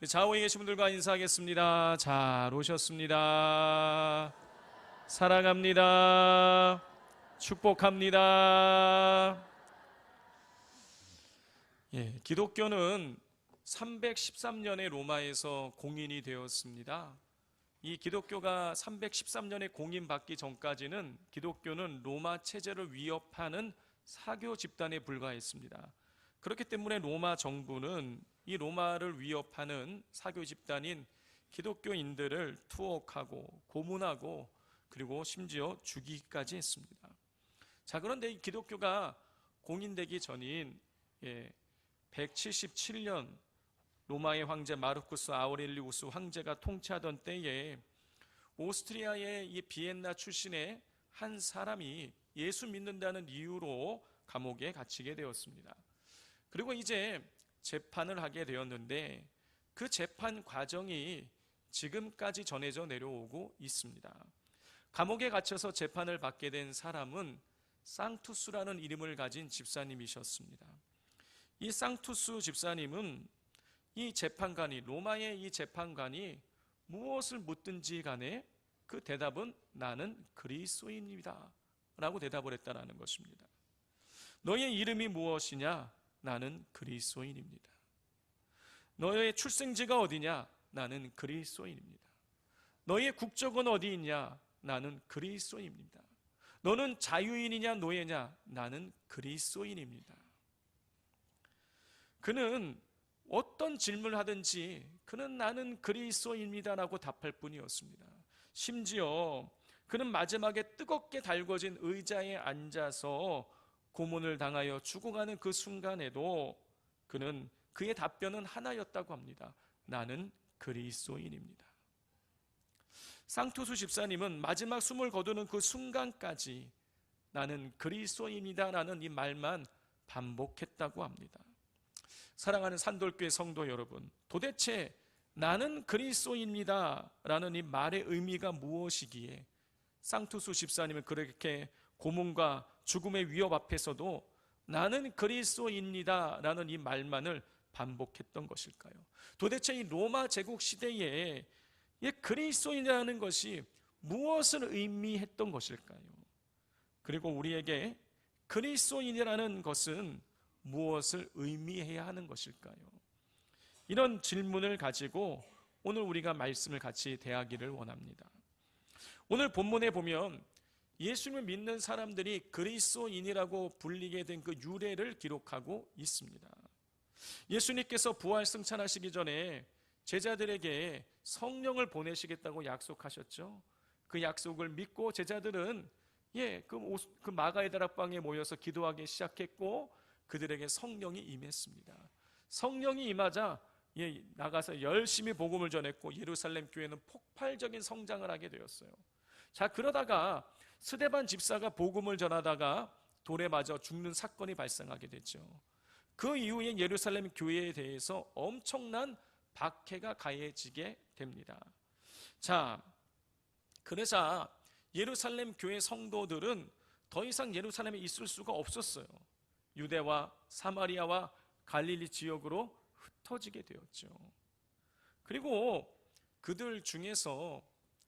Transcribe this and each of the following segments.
좌우에 계신 분들과 인사하겠습니다. 잘 오셨습니다. 사랑합니다. 축복합니다. 기독교는 313년에 로마에서 공인이 되었습니다. 이 기독교가 313년에 공인받기 전까지는 기독교는 로마 체제를 위협하는 사교 집단에 불과했습니다. 그렇기 때문에 로마 정부는 이 로마를 위협하는 사교 집단인 기독교인들을 투옥하고 고문하고 그리고 심지어 죽이기까지 했습니다. 자, 그런데 이 기독교가 공인되기 전인 177년 로마의 황제 마르쿠스 아우렐리우스 황제가 통치하던 때에 오스트리아의 이 비엔나 출신의 한 사람이 예수 믿는다는 이유로 감옥에 갇히게 되었습니다. 그리고 이제 재판을 하게 되었는데 그 재판 과정이 지금까지 전해져 내려오고 있습니다. 감옥에 갇혀서 재판을 받게 된 사람은 상투스라는 이름을 가진 집사님이셨습니다. 이 상투스 집사님은 이 재판관이, 로마의 이 재판관이 무엇을 묻든지 간에 그 대답은 나는 그리스도인입니다 라고 대답을 했다는 것입니다. 너의 이름이 무엇이냐? 나는 그리스도인입니다. 너의 출생지가 어디냐? 나는 그리스도인입니다. 너의 국적은 어디 있냐? 나는 그리스도인입니다. 너는 자유인이냐 노예냐? 나는 그리스도인입니다. 그는 어떤 질문을 하든지 그는 나는 그리스도인입니다라고 답할 뿐이었습니다. 심지어 그는 마지막에 뜨겁게 달궈진 의자에 앉아서 고문을 당하여 죽어가는 그 순간에도 그는 그의 답변은 하나였다고 합니다. 나는 그리스도인입니다. 상투스 집사님은 마지막 숨을 거두는 그 순간까지 나는 그리스도인이다라는 이 말만 반복했다고 합니다. 사랑하는 산돌교회 성도 여러분, 도대체 나는 그리스도인입니다 라는 이 말의 의미가 무엇이기에 상투스 집사님은 그렇게 고문과 죽음의 위협 앞에서도 나는 그리스도인입니다 라는 이 말만을 반복했던 것일까요? 도대체 이 로마 제국 시대에 이 그리스도인이라는 것이 무엇을 의미했던 것일까요? 그리고 우리에게 그리스도인이라는 것은 무엇을 의미해야 하는 것일까요? 이런 질문을 가지고 오늘 우리가 말씀을 같이 대하기를 원합니다. 오늘 본문에 보면 예수님을 믿는 사람들이 그리스도인이라고 불리게 된 그 유래를 기록하고 있습니다. 예수님께서 부활 승천하시기 전에 제자들에게 성령을 보내시겠다고 약속하셨죠. 그 약속을 믿고 제자들은 그 마가의 다락방에 모여서 기도하기 시작했고 그들에게 성령이 임했습니다. 성령이 임하자 나가서 열심히 복음을 전했고 예루살렘 교회는 폭발적인 성장을 하게 되었어요. 자, 그러다가 스데반 집사가 복음을 전하다가 돌에 맞아 죽는 사건이 발생하게 됐죠. 그 이후에 예루살렘 교회에 대해서 엄청난 박해가 가해지게 됩니다. 자, 그러자 예루살렘 교회 성도들은 더 이상 예루살렘에 있을 수가 없었어요. 유대와 사마리아와 갈릴리 지역으로 흩어지게 되었죠. 그리고 그들 중에서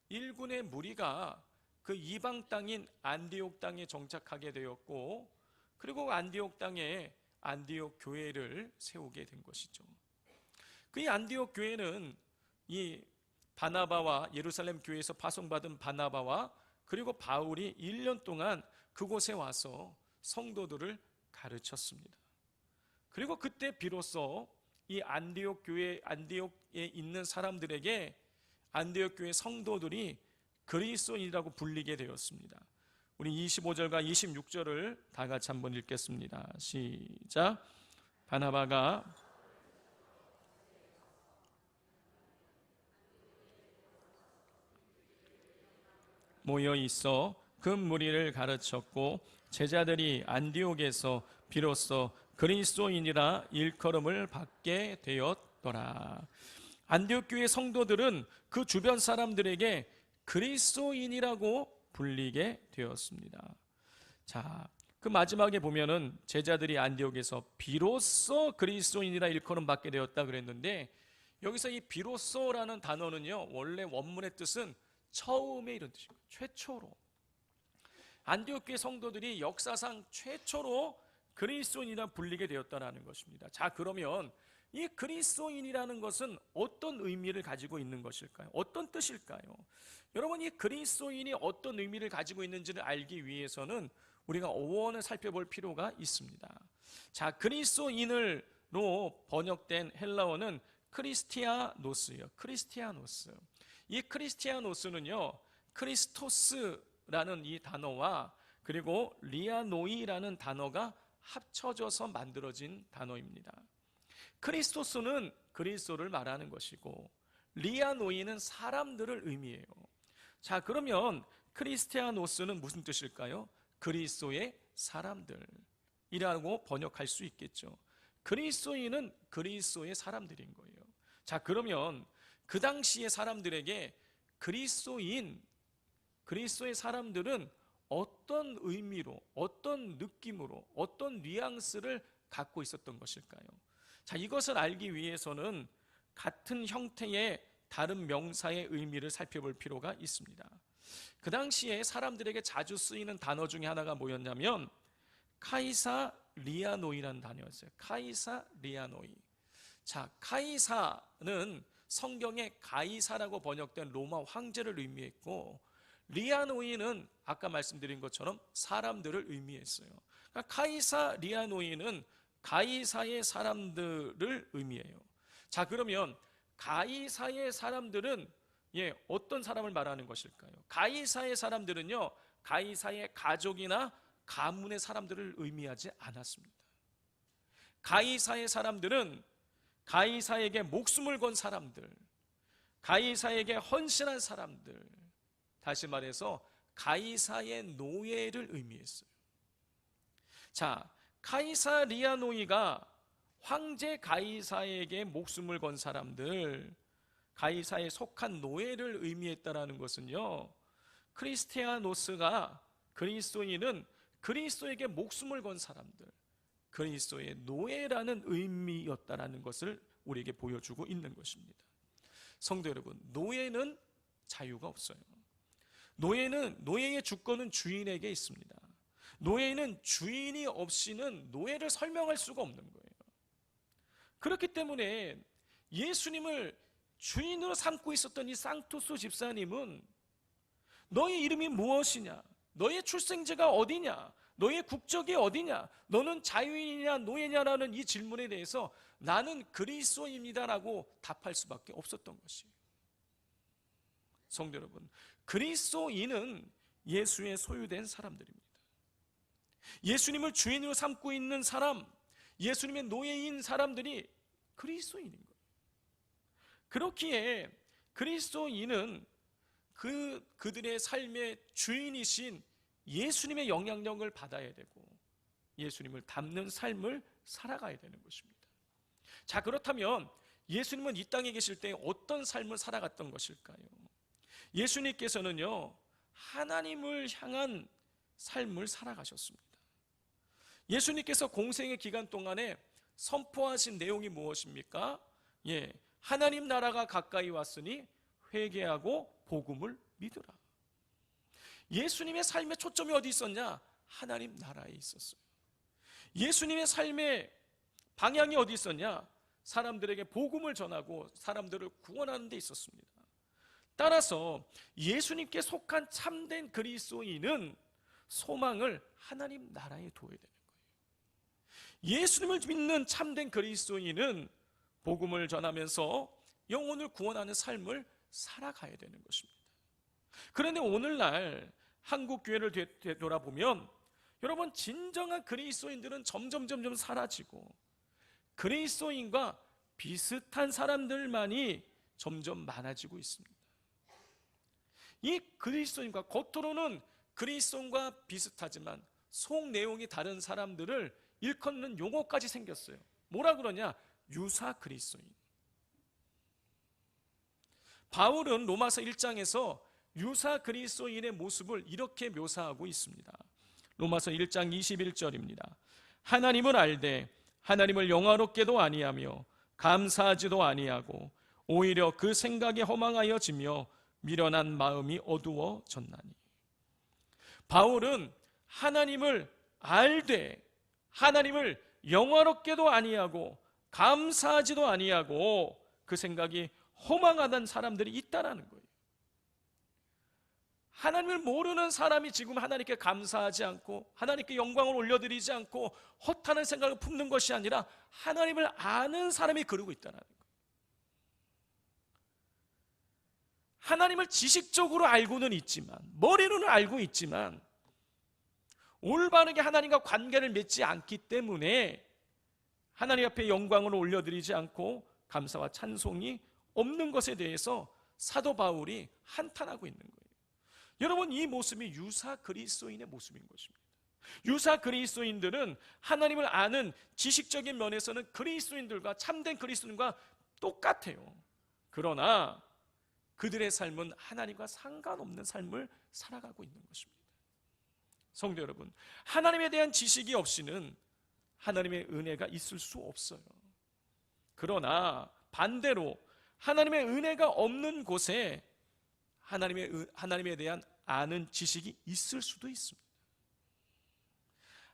일군의 무리가 그 이방 땅인 안디옥 땅에 정착하게 되었고 그리고 안디옥 땅에 안디옥 교회를 세우게 된 것이죠. 그 안디옥 교회는 이 바나바와 예루살렘 교회에서 파송받은 바나바와 그리고 바울이 1년 동안 그곳에 와서 성도들을 가르쳤습니다. 그리고 그때 비로소 이 안디옥 교회, 안디옥에 있는 사람들에게 안디옥 교회 성도들이 그리스도인이라고 불리게 되었습니다. 우리 25절과 26절을 다 같이 한번 읽겠습니다. 시작. 바나바가 모여 있어 그 무리를 가르쳤고 제자들이 안디옥에서 비로소 그리스도인이라 일컬음을 받게 되었더라. 안디옥 교회 성도들은 그 주변 사람들에게 그리스도인이라고 불리게 되었습니다. 자, 그 마지막에 보면은 제자들이 안디옥에서 비로소 그리스도인이라 일컬음 받게 되었다 그랬는데 여기서 이 비로소라는 단어는요, 원래 원문의 뜻은 처음에 이런 뜻이고 최초로. 안디옥 교회 성도들이 역사상 최초로 그리스도인이라 불리게 되었다는 것입니다. 자, 그러면 이 그리스도인이라는 것은 어떤 의미를 가지고 있는 것일까요? 어떤 뜻일까요? 여러분, 이 그리스도인이 어떤 의미를 가지고 있는지를 알기 위해서는 우리가 어원을 살펴볼 필요가 있습니다. 자, 그리스도인으로 번역된 헬라어는 크리스티아노스예요. 크리스티아노스. 이 크리스티아노스는요, 크리스토스라는 이 단어와 그리고 리아노이라는 단어가 합쳐져서 만들어진 단어입니다. 크리스토스는 그리스도를 말하는 것이고 리아노이는 사람들을 의미해요. 자, 그러면 크리스티아노스는 무슨 뜻일까요? 그리스도의 사람들이라고 번역할 수 있겠죠. 그리스도인은 그리스도의 사람들인 거예요. 자, 그러면 그 당시의 사람들에게 그리스도의 사람들은 어떤 의미로, 어떤 느낌으로, 어떤 뉘앙스를 갖고 있었던 것일까요? 자, 이것을 알기 위해서는 같은 형태의 다른 명사의 의미를 살펴볼 필요가 있습니다. 그 당시에 사람들에게 자주 쓰이는 단어 중에 하나가 뭐였냐면 카이사 리아노이라는 단어였어요. 카이사 리아노이. 자, 카이사는 성경에 가이사라고 번역된 로마 황제를 의미했고 리아노이는 아까 말씀드린 것처럼 사람들을 의미했어요. 그러니까 카이사 리아노이는 가이사의 사람들을 의미해요. 자, 그러면 가이사의 사람들은 어떤 사람을 말하는 것일까요? 가이사의 사람들은요, 가이사의 가족이나 가문의 사람들을 의미하지 않았습니다. 가이사의 사람들은 가이사에게 목숨을 건 사람들, 가이사에게 헌신한 사람들, 다시 말해서 가이사의 노예를 의미했어요. 자, 카이사 리아노이가 황제 가이사에게 목숨을 건 사람들, 가이사에 속한 노예를 의미했다라는 것은요, 크리스티아노스가 그리스도인은 그리스도에게 목숨을 건 사람들, 그리스도의 노예라는 의미였다라는 것을 우리에게 보여주고 있는 것입니다. 성도 여러분, 노예는 자유가 없어요. 노예의 주권은 주인에게 있습니다. 노예는 주인이 없이는 노예를 설명할 수가 없는 거예요. 그렇기 때문에 예수님을 주인으로 삼고 있었던 이 상투스 집사님은 너의 이름이 무엇이냐? 너의 출생지가 어디냐? 너의 국적이 어디냐? 너는 자유인이냐 노예냐라는 이 질문에 대해서 나는 그리스도입니다라고 답할 수밖에 없었던 것이에요. 성도 여러분, 그리스도인은 예수의 소유된 사람들입니다. 예수님을 주인으로 삼고 있는 사람, 예수님의 노예인 사람들이 그리스도인인 거예요. 그렇기에 그리스도인은 그들의 삶의 주인이신 예수님의 영향력을 받아야 되고 예수님을 닮는 삶을 살아가야 되는 것입니다. 자, 그렇다면 예수님은 이 땅에 계실 때 어떤 삶을 살아갔던 것일까요? 예수님께서는요, 하나님을 향한 삶을 살아가셨습니다. 예수님께서 공생의 기간 동안에 선포하신 내용이 무엇입니까? 하나님 나라가 가까이 왔으니 회개하고 복음을 믿으라. 예수님의 삶의 초점이 어디 있었냐? 하나님 나라에 있었어요. 예수님의 삶의 방향이 어디 있었냐? 사람들에게 복음을 전하고 사람들을 구원하는 데 있었습니다. 따라서 예수님께 속한 참된 그리스도인은 소망을 하나님 나라에 둬야 되는 거예요. 예수님을 믿는 참된 그리스도인은 복음을 전하면서 영혼을 구원하는 삶을 살아가야 되는 것입니다. 그런데 오늘날 한국 교회를 되돌아보면 여러분, 진정한 그리스도인들은 점점 사라지고 그리스도인과 비슷한 사람들만이 점점 많아지고 있습니다. 이 그리스도인과 겉으로는 그리스도인과 비슷하지만 속 내용이 다른 사람들을 일컫는 용어까지 생겼어요. 뭐라 그러냐? 유사 그리스도인. 바울은 로마서 1장에서 유사 그리스도인의 모습을 이렇게 묘사하고 있습니다. 로마서 1장 21절입니다. 하나님을 알되 하나님을 영화롭게도 아니하며 감사하지도 아니하고 오히려 그 생각에 허망하여지며 미련한 마음이 어두워졌나니. 바울은 하나님을 알되 하나님을 영화롭게도 아니하고 감사하지도 아니하고 그 생각이 허망하다는 사람들이 있다라는 거예요. 하나님을 모르는 사람이 지금 하나님께 감사하지 않고 하나님께 영광을 올려드리지 않고 허탄한 생각을 품는 것이 아니라 하나님을 아는 사람이 그러고 있다는 거예요. 하나님을 지식적으로 알고는 있지만, 머리로는 알고 있지만 올바르게 하나님과 관계를 맺지 않기 때문에 하나님 앞에 영광을 올려드리지 않고 감사와 찬송이 없는 것에 대해서 사도 바울이 한탄하고 있는 거예요. 여러분, 이 모습이 유사 그리스도인의 모습인 것입니다. 유사 그리스도인들은 하나님을 아는 지식적인 면에서는 그리스도인들과, 참된 그리스도인과 똑같아요. 그러나 그들의 삶은 하나님과 상관없는 삶을 살아가고 있는 것입니다. 성도 여러분, 하나님에 대한 지식이 없이는 하나님의 은혜가 있을 수 없어요. 그러나 반대로 하나님의 은혜가 없는 곳에 하나님에 대한 아는 지식이 있을 수도 있습니다.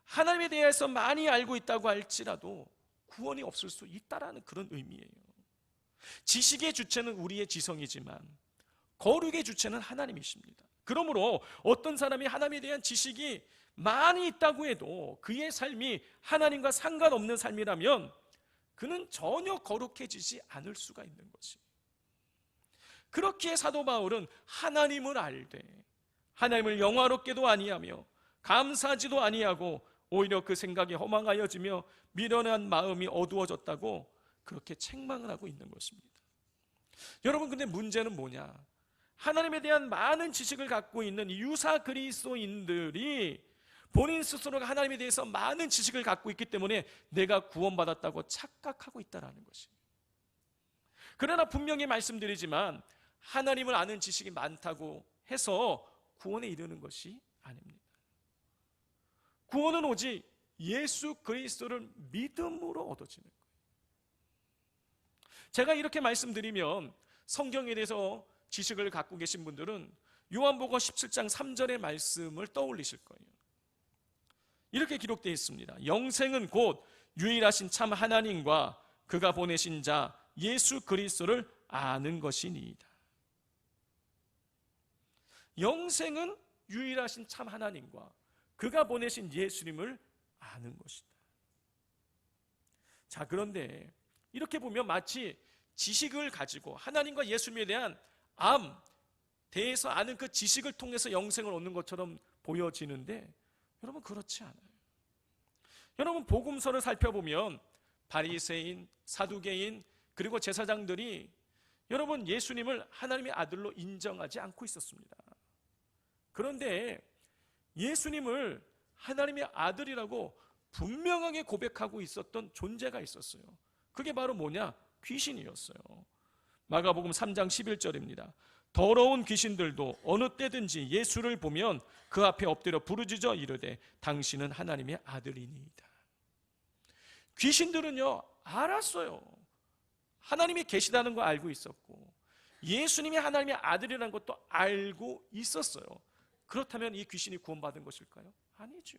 하나님에 대해서 많이 알고 있다고 할지라도 구원이 없을 수 있다라는 그런 의미예요. 지식의 주체는 우리의 지성이지만 거룩의 주체는 하나님이십니다. 그러므로 어떤 사람이 하나님에 대한 지식이 많이 있다고 해도 그의 삶이 하나님과 상관없는 삶이라면 그는 전혀 거룩해지지 않을 수가 있는 것이. 그렇기에 사도 바울은 하나님을 알되 하나님을 영화롭게도 아니하며 감사하지도 아니하고 오히려 그 생각이 허망하여지며 미련한 마음이 어두워졌다고 그렇게 책망을 하고 있는 것입니다. 여러분, 근데 문제는 뭐냐? 하나님에 대한 많은 지식을 갖고 있는 유사 그리스도인들이 본인 스스로가 하나님에 대해서 많은 지식을 갖고 있기 때문에 내가 구원받았다고 착각하고 있다는 것입니다. 그러나 분명히 말씀드리지만 하나님을 아는 지식이 많다고 해서 구원에 이르는 것이 아닙니다. 구원은 오직 예수 그리스도를 믿음으로 얻어지는 거예요. 제가 이렇게 말씀드리면 성경에 대해서 지식을 갖고 계신 분들은 요한복음 17장 3절의 말씀을 떠올리실 거예요. 이렇게 기록되어 있습니다. 영생은 곧 유일하신 참 하나님과 그가 보내신 자 예수 그리스도를 아는 것이니이다. 영생은 유일하신 참 하나님과 그가 보내신 예수님을 아는 것이다. 자, 그런데 이렇게 보면 마치 지식을 가지고 하나님과 예수님에 대한 대해서 아는 그 지식을 통해서 영생을 얻는 것처럼 보여지는데 여러분, 그렇지 않아요. 여러분, 복음서를 살펴보면 바리새인, 사두개인, 그리고 제사장들이 여러분 예수님을 하나님의 아들로 인정하지 않고 있었습니다. 그런데 예수님을 하나님의 아들이라고 분명하게 고백하고 있었던 존재가 있었어요. 그게 바로 뭐냐? 귀신이었어요. 마가복음 3장 11절입니다. 더러운 귀신들도 어느 때든지 예수를 보면 그 앞에 엎드려 부르짖어 이르되 당신은 하나님의 아들이니이다. 귀신들은요, 알았어요. 하나님이 계시다는 거 알고 있었고 예수님이 하나님의 아들이라는 것도 알고 있었어요. 그렇다면 이 귀신이 구원받은 것일까요? 아니죠.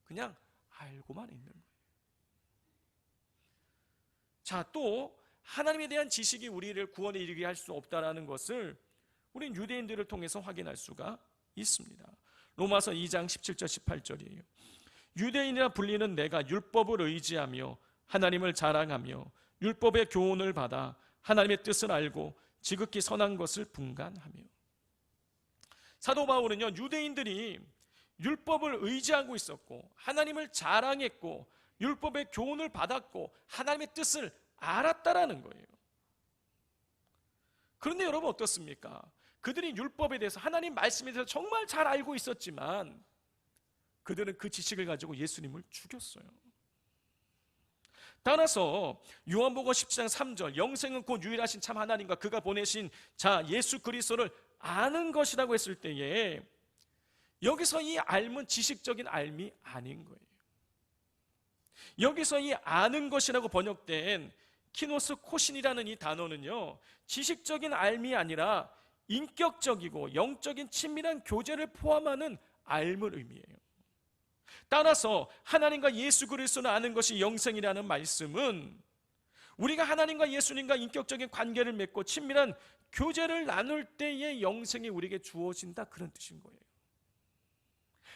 그냥 알고만 있는 거예요. 자, 또 하나님에 대한 지식이 우리를 구원에 이르게 할 수 없다는 것을 우리는 유대인들을 통해서 확인할 수가 있습니다. 로마서 2장 17절 18절이에요. 유대인이라 불리는 내가 율법을 의지하며 하나님을 자랑하며 율법의 교훈을 받아 하나님의 뜻을 알고 지극히 선한 것을 분간하며. 사도 바울은요, 유대인들이 율법을 의지하고 있었고 하나님을 자랑했고 율법의 교훈을 받았고 하나님의 뜻을 알았다라는 거예요. 그런데 여러분, 어떻습니까? 그들이 율법에 대해서, 하나님 말씀에 대해서 정말 잘 알고 있었지만 그들은 그 지식을 가지고 예수님을 죽였어요. 따라서 요한복음 10장 3절 영생은 곧 유일하신 참 하나님과 그가 보내신 자 예수 그리스도를 아는 것이라고 했을 때에 여기서 이 알은 지식적인 알미 아닌 거예요. 여기서 이 아는 것이라고 번역된 키노스 코신이라는 이 단어는요, 지식적인 알미 아니라 인격적이고 영적인 친밀한 교제를 포함하는 알을 의미해요. 따라서 하나님과 예수 그리스도를 아는 것이 영생이라는 말씀은 우리가 하나님과 예수님과 인격적인 관계를 맺고 친밀한 교제를 나눌 때의 영생이 우리에게 주어진다, 그런 뜻인 거예요.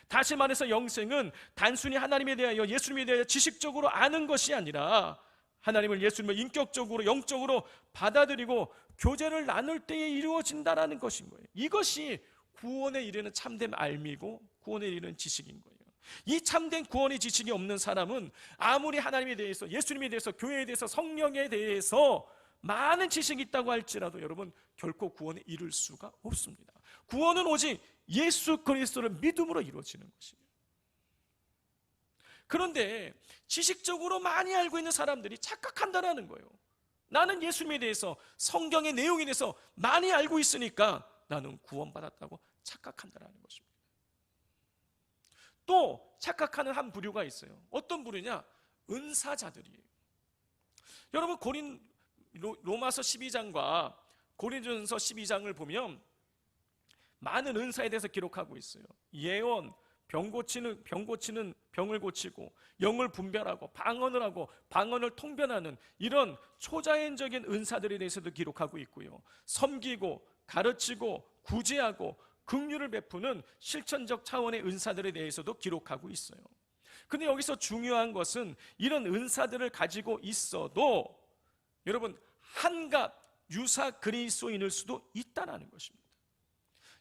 다시 말해서 영생은 단순히 하나님에 대하여 예수님에 대하여 지식적으로 아는 것이 아니라 하나님을, 예수님을 인격적으로 영적으로 받아들이고 교제를 나눌 때에 이루어진다라는 것인 거예요. 이것이 구원에 이르는 참된 알미고 구원에 이르는 지식인 거예요. 이 참된 구원의 지식이 없는 사람은 아무리 하나님에 대해서, 예수님에 대해서, 교회에 대해서, 성령에 대해서 많은 지식이 있다고 할지라도 여러분 결코 구원에 이를 수가 없습니다. 구원은 오직 예수 그리스도를 믿음으로 이루어지는 것이에요. 그런데 지식적으로 많이 알고 있는 사람들이 착각한다는 거예요. 나는 예수님에 대해서, 성경의 내용에 대해서 많이 알고 있으니까 나는 구원받았다고 착각한다는 것입니다. 또 착각하는 한 부류가 있어요. 어떤 부류냐? 은사자들이에요. 여러분 로마서 12장과 고린도전서 12장을 보면 많은 은사에 대해서 기록하고 있어요. 예언, 병을 고치고, 영을 분별하고, 방언을 하고, 방언을 통변하는 이런 초자연적인 은사들에 대해서도 기록하고 있고요. 섬기고, 가르치고, 구제하고, 긍휼을 베푸는 실천적 차원의 은사들에 대해서도 기록하고 있어요. 근데 여기서 중요한 것은 이런 은사들을 가지고 있어도 여러분 한갓 유사 그리스도인일 수도 있다는 것입니다.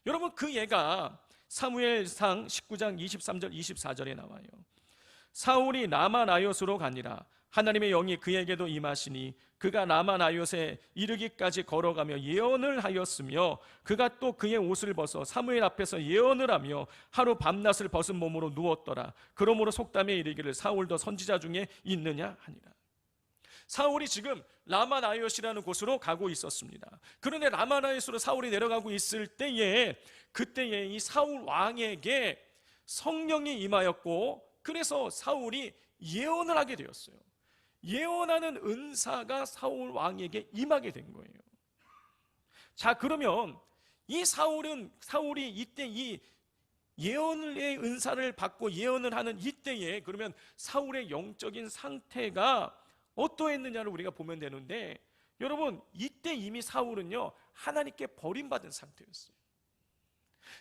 여러분 그 예가 사무엘상 19장 23절 24절에 나와요. 사울이 라마나요스로 가니라. 하나님의 영이 그에게도 임하시니 그가 라마나요스에 이르기까지 걸어가며 예언을 하였으며 그가 또 그의 옷을 벗어 사무엘 앞에서 예언을 하며 하루 밤낮을 벗은 몸으로 누웠더라. 그러므로 속담에 이르기를 사울도 선지자 중에 있느냐 하니라. 사울이 지금 라마나요스라는 곳으로 가고 있었습니다. 그런데 라마나요스로 사울이 내려가고 있을 때에 그때에 이 사울 왕에게 성령이 임하였고, 그래서 사울이 예언을 하게 되었어요. 예언하는 은사가 사울 왕에게 임하게 된 거예요. 자, 그러면 이 사울이 이때 이 예언의 은사를 받고 예언을 하는 이때에 그러면 사울의 영적인 상태가 어떠했느냐를 우리가 보면 되는데, 여러분 이때 이미 사울은요 하나님께 버림받은 상태였어요.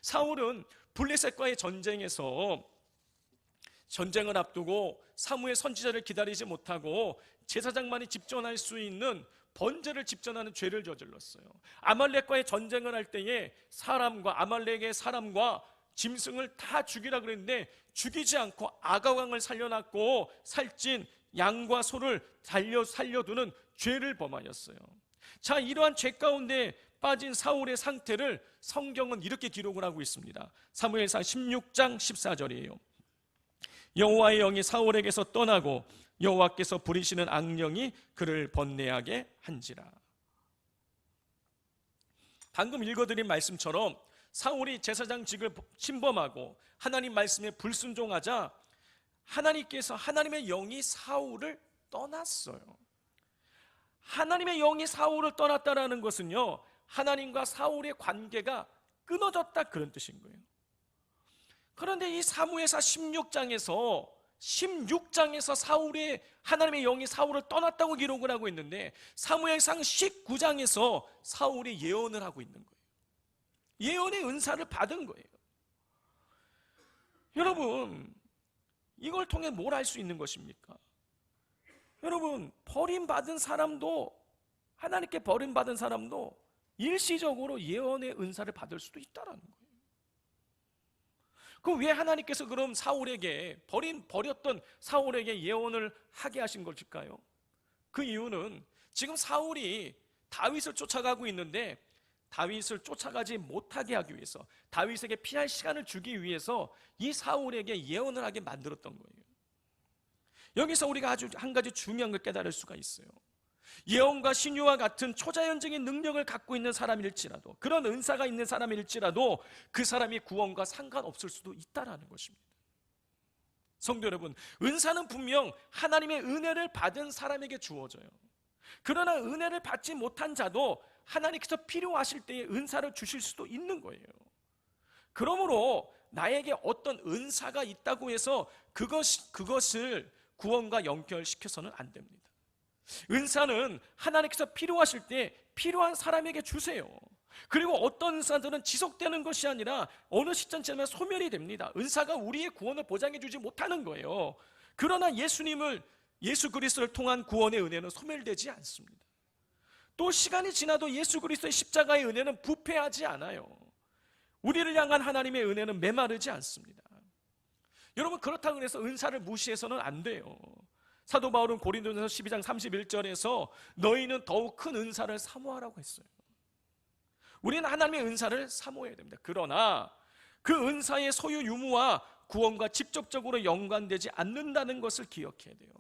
사울은 블레셋과의 전쟁에서 전쟁을 앞두고 사무엘 선지자를 기다리지 못하고 제사장만이 집전할 수 있는 번제를 집전하는 죄를 저질렀어요. 아말렉과의 전쟁을 할 때에 아말렉의 사람과 짐승을 다 죽이라 그랬는데 죽이지 않고 아가왕을 살려놨고 살찐 양과 소를 살려두는 죄를 범하였어요. 자, 이러한 죄 가운데 빠진 사울의 상태를 성경은 이렇게 기록을 하고 있습니다. 사무엘상 16장 14절이에요. 여호와의 영이 사울에게서 떠나고 여호와께서 부리시는 악령이 그를 번뇌하게 한지라. 방금 읽어드린 말씀처럼 사울이 제사장직을 침범하고 하나님 말씀에 불순종하자 하나님께서, 하나님의 영이 사울을 떠났어요. 하나님의 영이 사울을 떠났다라는 것은요 하나님과 사울의 관계가 끊어졌다, 그런 뜻인 거예요. 그런데 이 사무엘상 16장에서 하나님의 영이 사울을 떠났다고 기록을 하고 있는데 사무엘상 19장에서 사울이 예언을 하고 있는 거예요. 예언의 은사를 받은 거예요. 여러분 이걸 통해 뭘 할 수 있는 것입니까? 여러분 버림받은 사람도, 하나님께 버림받은 사람도 일시적으로 예언의 은사를 받을 수도 있다라는 거예요. 그럼 왜 하나님께서 그럼 사울에게 버렸던 사울에게 예언을 하게 하신 것일까요? 그 이유는 지금 사울이 다윗을 쫓아가고 있는데 다윗을 쫓아가지 못하게 하기 위해서, 다윗에게 피할 시간을 주기 위해서 이 사울에게 예언을 하게 만들었던 거예요. 여기서 우리가 아주 한 가지 중요한 걸 깨달을 수가 있어요. 예언과 신유와 같은 초자연적인 능력을 갖고 있는 사람일지라도, 그런 은사가 있는 사람일지라도 그 사람이 구원과 상관없을 수도 있다라는 것입니다. 성도 여러분, 은사는 분명 하나님의 은혜를 받은 사람에게 주어져요. 그러나 은혜를 받지 못한 자도 하나님께서 필요하실 때에 은사를 주실 수도 있는 거예요. 그러므로 나에게 어떤 은사가 있다고 해서 그것을 구원과 연결시켜서는 안 됩니다. 은사는 하나님께서 필요하실 때 필요한 사람에게 주세요. 그리고 어떤 은사들은 지속되는 것이 아니라 어느 시점 지나면 소멸이 됩니다. 은사가 우리의 구원을 보장해 주지 못하는 거예요. 그러나 예수 그리스도를 통한 구원의 은혜는 소멸되지 않습니다. 또 시간이 지나도 예수 그리스도의 십자가의 은혜는 부패하지 않아요. 우리를 향한 하나님의 은혜는 메마르지 않습니다. 여러분, 그렇다고 해서 은사를 무시해서는 안 돼요. 사도 바울은 고린도전서 12장 31절에서 너희는 더욱 큰 은사를 사모하라고 했어요. 우리는 하나님의 은사를 사모해야 됩니다. 그러나 그 은사의 소유 유무와 구원과 직접적으로 연관되지 않는다는 것을 기억해야 돼요.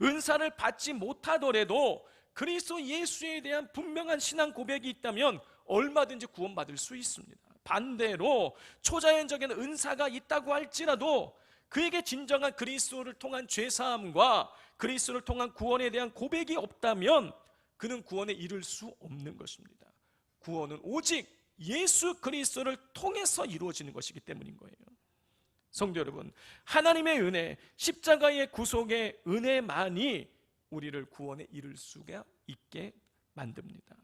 은사를 받지 못하더라도 그리스도 예수에 대한 분명한 신앙 고백이 있다면 얼마든지 구원받을 수 있습니다. 반대로 초자연적인 은사가 있다고 할지라도 그에게 진정한 그리스도를 통한 죄사함과 그리스도를 통한 구원에 대한 고백이 없다면 그는 구원에 이를 수 없는 것입니다. 구원은 오직 예수 그리스도를 통해서 이루어지는 것이기 때문인 거예요. 성도 여러분, 하나님의 은혜, 십자가의 구속의 은혜만이 우리를 구원에 이를 수가 있게 만듭니다.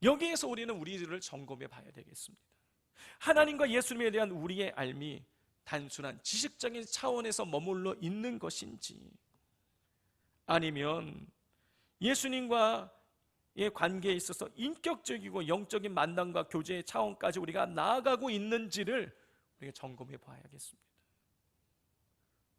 여기에서 우리는 우리들을 점검해 봐야 되겠습니다. 하나님과 예수님에 대한 우리의 알미 단순한 지식적인 차원에서 머물러 있는 것인지, 아니면 예수님과의 관계에 있어서 인격적이고 영적인 만남과 교제의 차원까지 우리가 나아가고 있는지를 우리가 점검해 봐야겠습니다.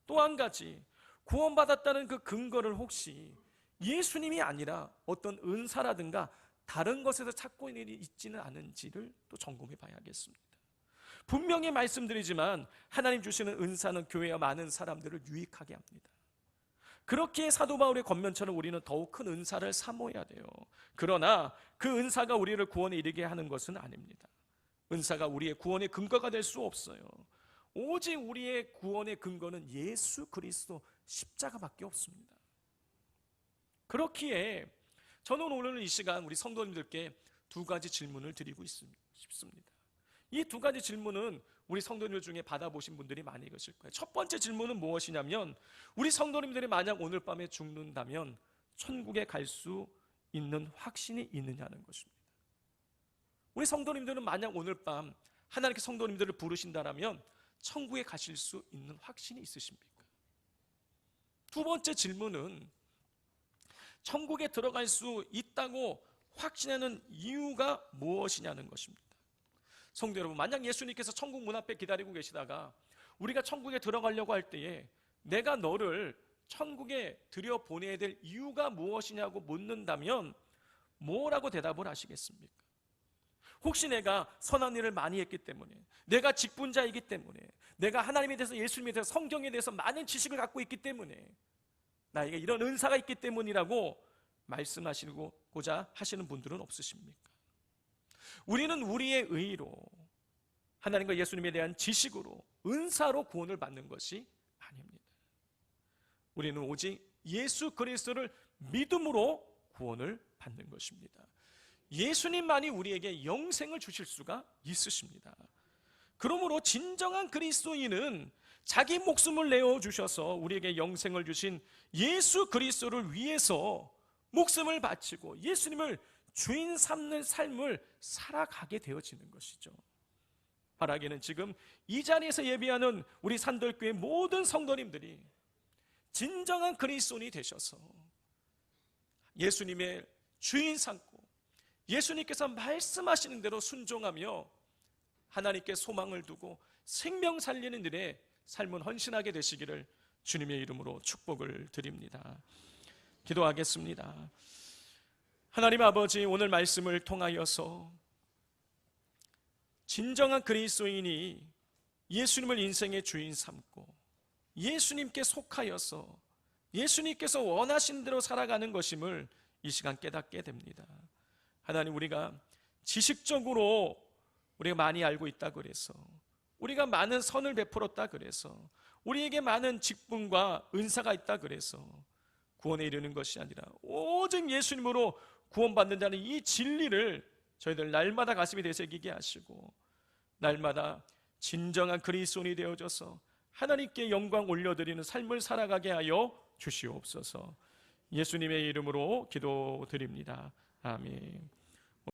또 한 가지, 구원받았다는 그 근거를 혹시 예수님이 아니라 어떤 은사라든가 다른 것에서 찾고 있지는 않은지를 또 점검해 봐야겠습니다. 분명히 말씀드리지만 하나님 주시는 은사는 교회와 많은 사람들을 유익하게 합니다. 그렇게 사도 바울의 권면처럼 우리는 더욱 큰 은사를 사모해야 돼요. 그러나 그 은사가 우리를 구원에 이르게 하는 것은 아닙니다. 은사가 우리의 구원의 근거가 될 수 없어요. 오직 우리의 구원의 근거는 예수 그리스도 십자가밖에 없습니다. 그렇기에 저는 오늘 이 시간 우리 성도님들께 두 가지 질문을 드리고 싶습니다. 이 두 가지 질문은 우리 성도님들 중에 받아보신 분들이 많이 계실 거예요. 첫 번째 질문은 무엇이냐면, 우리 성도님들이 만약 오늘 밤에 죽는다면 천국에 갈 수 있는 확신이 있느냐는 것입니다. 우리 성도님들은 만약 오늘 밤 하나님께 성도님들을 부르신다면 천국에 가실 수 있는 확신이 있으십니까? 두 번째 질문은 천국에 들어갈 수 있다고 확신하는 이유가 무엇이냐는 것입니다. 성도 여러분, 만약 예수님께서 천국 문 앞에 기다리고 계시다가 우리가 천국에 들어가려고 할 때에 내가 너를 천국에 들여보내야 될 이유가 무엇이냐고 묻는다면 뭐라고 대답을 하시겠습니까? 혹시 내가 선한 일을 많이 했기 때문에, 내가 직분자이기 때문에, 내가 하나님에 대해서, 예수님에 대해서, 성경에 대해서 많은 지식을 갖고 있기 때문에, 나에게 이런 은사가 있기 때문이라고 말씀하시고자 하시는 분들은 없으십니까? 우리는 우리의 의로, 하나님과 예수님에 대한 지식으로, 은사로 구원을 받는 것이 아닙니다. 우리는 오직 예수 그리스도를 믿음으로 구원을 받는 것입니다. 예수님만이 우리에게 영생을 주실 수가 있으십니다. 그러므로 진정한 그리스도인은 자기 목숨을 내어주셔서 우리에게 영생을 주신 예수 그리스도를 위해서 목숨을 바치고 예수님을 주인 삼는 삶을 살아가게 되어지는 것이죠. 바라기는 지금 이 자리에서 예배하는 우리 산돌교회 모든 성도님들이 진정한 그리스도인이 되셔서 예수님의 주인 삼고 예수님께서 말씀하시는 대로 순종하며 하나님께 소망을 두고 생명 살리는 일에 삶은 헌신하게 되시기를 주님의 이름으로 축복을 드립니다. 기도하겠습니다. 하나님 아버지, 오늘 말씀을 통하여서 진정한 그리스도인이 예수님을 인생의 주인 삼고 예수님께 속하여서 예수님께서 원하신 대로 살아가는 것임을 이 시간 깨닫게 됩니다. 하나님, 우리가 지식적으로 우리가 많이 알고 있다 그래서, 우리가 많은 선을 베풀었다 그래서, 우리에게 많은 직분과 은사가 있다 그래서 구원에 이르는 것이 아니라 오직 예수님으로 구원받는다는 이 진리를 저희들 날마다 가슴에 되새기게 하시고, 날마다 진정한 그리스도인이 되어져서 하나님께 영광 올려드리는 삶을 살아가게 하여 주시옵소서. 예수님의 이름으로 기도드립니다. 아멘.